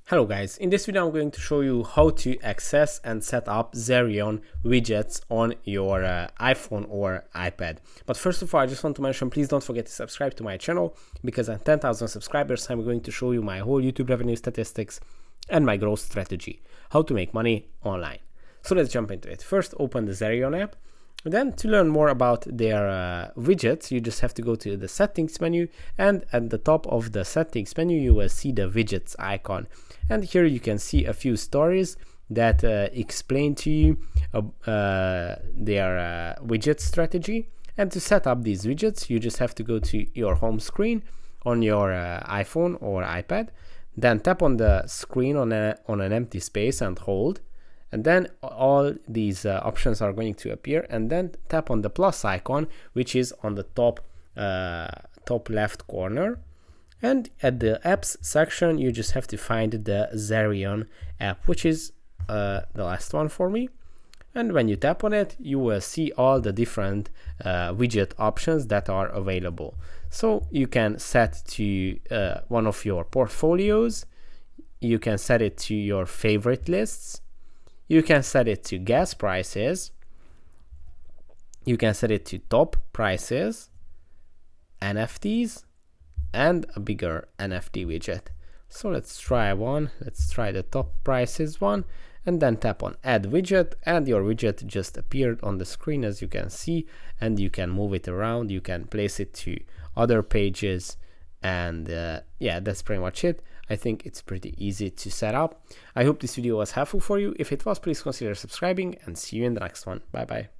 Hello guys, in this video I'm going to show you how to access and set up Zerion widgets on your iPhone or iPad. But first of all, I just want to mention, please don't forget to subscribe to my channel, because at 10,000 subscribers I'm going to show you my whole YouTube revenue statistics and my growth strategy, how to make money online. So let's jump into it. First, open the Zerion app. Then to learn more about their widgets, you just have to go to the settings menu, and at the top of the settings menu you will see the widgets icon, and here you can see a few stories that explain to you their widget strategy. And to set up these widgets, you just have to go to your home screen on your iPhone or iPad, then tap on the screen on an empty space and hold. And then all these options are going to appear, and then tap on the plus icon, which is on the top left corner. And at the apps section you just have to find the Zerion app, which is the last one for me. And when you tap on it, you will see all the different widget options that are available. So you can set to one of your portfolios, you can set it to your favorite lists, you can set it to gas prices, you can set it to top prices, NFTs, and a bigger NFT widget. So let's try one. Let's try the top prices one, and then tap on add widget, and your widget just appeared on the screen, as you can see, and you can move it around, you can place it to other pages, and yeah, that's pretty much it. I think it's pretty easy to set up. I hope this video was helpful for you. If it was, please consider subscribing, and see you in the next one. Bye bye.